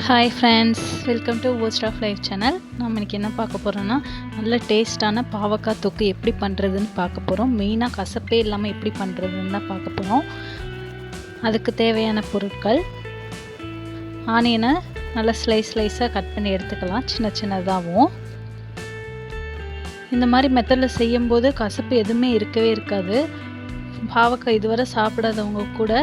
Hi friends, welcome to post of life channel. நம்ம இன்றைக்கி என்ன பார்க்க போகிறோன்னா, நல்ல டேஸ்ட்டான பாவக்காய் தொக்கு எப்படி பண்ணுறதுன்னு பார்க்க போகிறோம். மெயினாக கசப்பே இல்லாமல் எப்படி பண்ணுறதுன்னு தான் பார்க்க போகிறோம். அதுக்கு தேவையான பொருட்கள்: ஆனியனை நல்லா ஸ்லைஸாக கட் பண்ணி எடுத்துக்கலாம், சின்ன சின்னதாகவும். இந்த மாதிரி மெத்தடில் செய்யும்போது கசப்பு எதுவுமே இருக்கவே இருக்காது. பாவக்காய் இதுவரை சாப்பிடாதவங்க கூட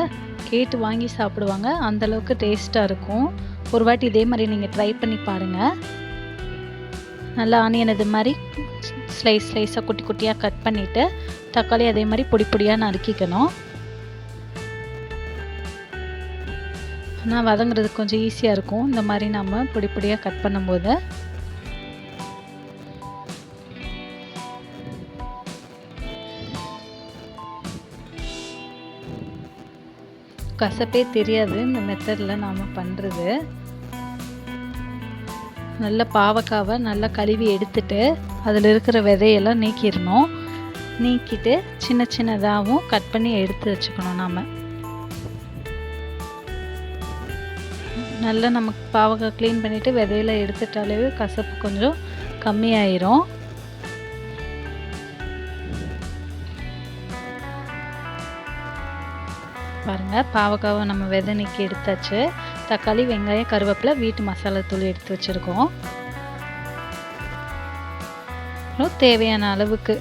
கேட்டு வாங்கி சாப்பிடுவாங்க, அந்தளவுக்கு டேஸ்ட்டாக இருக்கும். ஒரு வாட்டி இதே மாதிரி நீங்கள் ட்ரை பண்ணி பாருங்கள். நல்லா ஆனியன் இது மாதிரி ஸ்லைஸாக குட்டி குட்டியாக கட் பண்ணிவிட்டு, தக்காளி அதே மாதிரி பொடி பொடியாக நறுக்கிக்கணும். ஆனால் வதங்குறதுக்கு கொஞ்சம் ஈஸியாக இருக்கும் இந்த மாதிரி நம்ம பொடி பொடியாக கட் பண்ணும்போது. கசப்பே தெரியாது இந்த மெத்தடில் நாம் பண்ணுறது. நல்ல பாவக்காவை நல்லா கழுவி எடுத்துட்டு அதில் இருக்கிற விதையெல்லாம் நீக்கிடணும். நீக்கிட்டு சின்ன சின்னதாகவும் கட் பண்ணி எடுத்து வச்சுக்கணும். நாம் நல்லா நமக்கு பாவக்காய் க்ளீன் பண்ணிவிட்டு விதையெல்லாம் எடுத்துட்டாலே கசப்பு கொஞ்சம் கம்மியாயிரும். பாருங்கள், பாவக்காவை நம்ம விதை நீக்கி எடுத்தாச்சு. தக்காளி, வெங்காயம், கருவேப்பிலை, வீட்டு மசாலா தூள் எடுத்து வச்சுருக்கோம். அப்புறம் தேவையான அளவுக்கு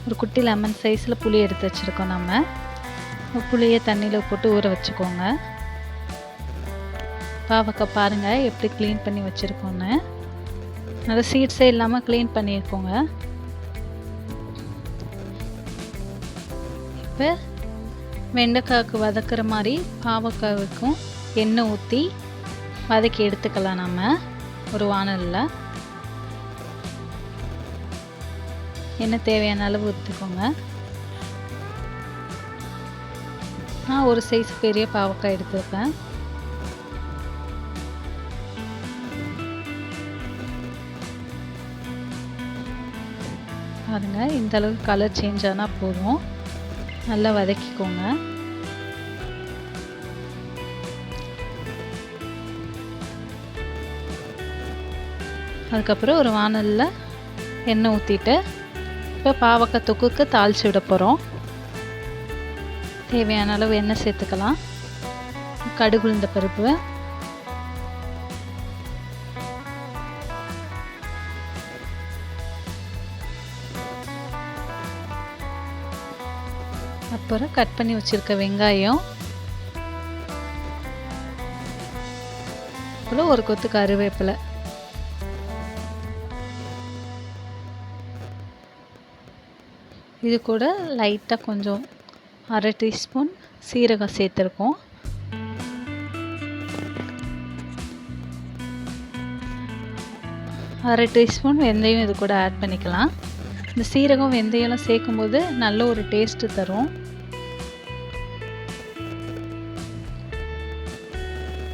ஒரு குட்டி லெமன் சைஸில் புளி எடுத்து வச்சுருக்கோம். நம்ம புளியை தண்ணியில் போட்டு ஊற வச்சுக்கோங்க. பாவக்காய் பாருங்கள் எப்படி க்ளீன் பண்ணி வச்சுருக்கோன்னு. நல்லா சீட்ஸே இல்லாமல் க்ளீன் பண்ணியிருக்கோங்க. இப்போ வெண்டைக்காய்க்கு வதக்குற மாதிரி பாவக்காய்க்கும் எண்ணெய் ஊற்றி வதக்கி எடுத்துக்கலாம். நம்ம ஒரு வானலில் எண்ணெய் தேவையான அளவு ஊற்றிக்கோங்க. நான் ஒரு சைஸ் பெரிய பாவக்காய் எடுத்துருக்கேன். பாருங்கள், இந்த அளவுக்கு கலர் சேஞ்ச் ஆனால் போதும். நல்லா வதக்கிக்கோங்க. அதுக்கப்புறம் ஒரு வானலில் எண்ணெய் ஊற்றிட்டு இப்போ பாவக்காய் தொக்குக்கு தாளித்து விட போகிறோம். தேவையான அளவு எண்ணெய் சேர்த்துக்கலாம். கடுகு, உளுந்த பருப்பு, அப்புறம் கட் பண்ணி வச்சுருக்க வெங்காயம், அப்புறம் ஒரு கொத்து கருவேப்பிலை. இது கூட லைட்டாக கொஞ்சம் 1/2 டீஸ்பூன் சீரகம் சேர்த்துருக்கோம். அரை டீஸ்பூன் வெந்தயம் இது கூட ஆட் பண்ணிக்கலாம். இந்த சீரகம் வெந்தயம்லாம் சேர்க்கும்போது நல்ல ஒரு டேஸ்ட்டு தரும்.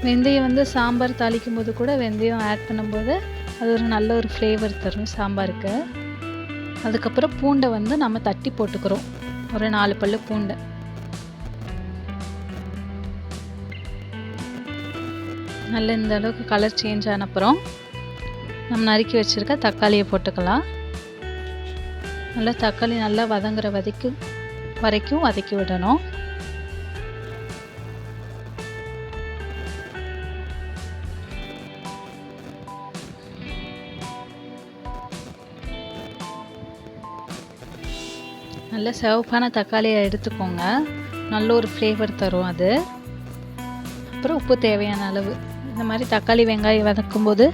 வெந்தயம் சாம்பார் தாளிக்கும் போது கூட வெந்தயம் ஆட் பண்ணும்போது அது ஒரு நல்ல ஒரு ஃப்ளேவர் தரும் சாம்பாருக்கு. அதுக்கப்புறம் பூண்டை நம்ம தட்டி போட்டுக்கிறோம், ஒரு 4 பல்லு பூண்டை. நல்ல இந்த அளவுக்கு கலர் சேஞ்ச் ஆன அப்புறம் நம்ம நறுக்கி வச்சுருக்க தக்காளியை போட்டுக்கலாம். நல்லா தக்காளி நல்லா வதங்குற வரைக்கும் வதக்கி விடணும். நல்ல சிவப்பான தக்காளியை எடுத்துக்கோங்க, நல்ல ஒரு ஃப்ளேவர் தரும் அது. அப்புறம் உப்பு தேவையான அளவு. இந்த மாதிரி தக்காளி வெங்காயம் வதக்கும்போது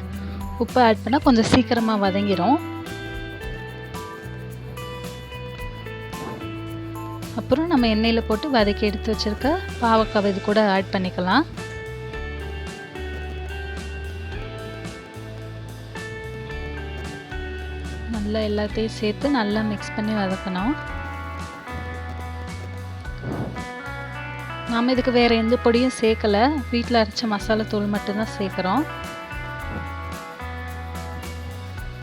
உப்பு ஆட் பண்ணால் கொஞ்சம் சீக்கிரமாக வதங்கிடும். அப்புறம் நம்ம எண்ணெயில் போட்டு வதக்கி எடுத்து வச்சுருக்க பாவக்காய் இது கூட ஆட் பண்ணிக்கலாம். நல்லா எல்லாத்தையும் சேர்த்து நல்லா மிக்ஸ் பண்ணி வதக்கணும். நாம் இதுக்கு வேறு எந்த பொடியும் சேர்க்கலை, வீட்டில் அரைச்ச மசாலா தூள் மட்டும்தான் சேர்க்குறோம்.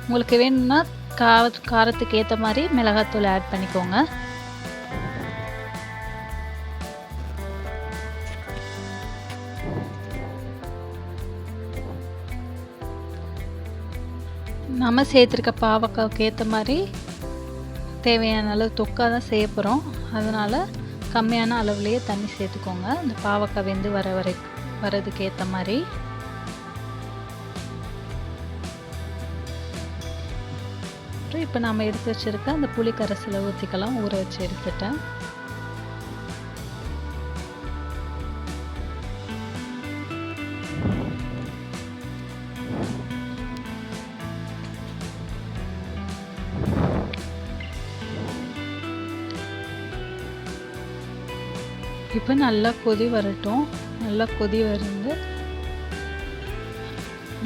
உங்களுக்கு வேணும்னா காரத்துக்கு ஏற்ற மாதிரி மிளகாத்தூள் ஆட் பண்ணிக்கோங்க. நம்ம சேர்த்துருக்க பாவக்காய்க்கு ஏற்ற மாதிரி தேவையான அளவு தொக்கா தான் செய்ய போகிறோம். அதனால் கம்மியான அளவுலேயே தண்ணி சேர்த்துக்கோங்க. இந்த பாவக்காய் வெந்து வரதுக்கு ஏற்ற மாதிரி. இப்போ நம்ம எடுத்து வச்சுருக்க அந்த புளி கரைசலை ஊற்றிக்கலாம். ஊற வச்சு எடுத்துட்டேன். இப்போ நல்லா கொதி வரட்டும். நல்லா கொதி வந்து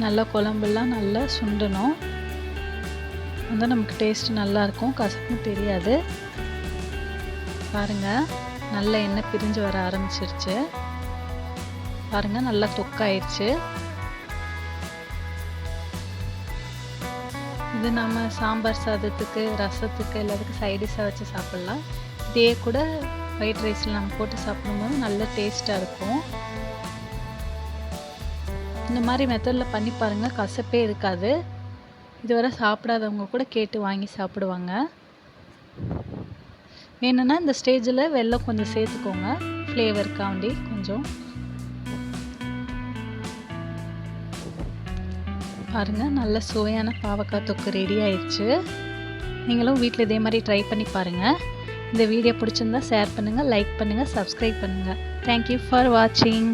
நல்லா குழம்பெல்லாம் நல்லா சுண்டணும். வந்து நமக்கு டேஸ்ட் நல்லாயிருக்கும், கசப்பும் தெரியாது. பாருங்கள், நல்லா எண்ணெய் பிரிஞ்சு வர ஆரம்பிச்சிருச்சு. பாருங்கள், நல்லா தொக்காயிடுச்சு. இது நம்ம சாம்பார் சாதத்துக்கு, ரசத்துக்கு எல்லாத்துக்கும் சைடிஷாக வச்சு சாப்பிட்லாம். இதே கூட ஒயிட் ரைஸில் நம்ம போட்டு சாப்பிடும்போது நல்ல டேஸ்ட்டாக இருக்கும். இந்த மாதிரி மெத்தடில் பண்ணி பாருங்கள், கசப்பே இருக்காது. இதுவரை சாப்பிடாதவங்க கூட கேட்டு வாங்கி சாப்பிடுவாங்க. வேணும்னா இந்த ஸ்டேஜில் வெல்லம் கொஞ்சம் சேர்த்துக்கோங்க, ஃப்ளேவருக்காண்டி கொஞ்சம். பாருங்கள், நல்ல சுவையான பாவக்காய் தொக்கு ரெடி ஆயிடுச்சு. நீங்களும் வீட்டில் இதே மாதிரி ட்ரை பண்ணி பாருங்கள். இந்த வீடியோ பிடிச்சிருந்தா ஷேர் பண்ணுங்கள், லைக் பண்ணுங்கள், சப்ஸ்கிரைப் பண்ணுங்கள். தேங்க்யூ ஃபார் வாட்சிங்.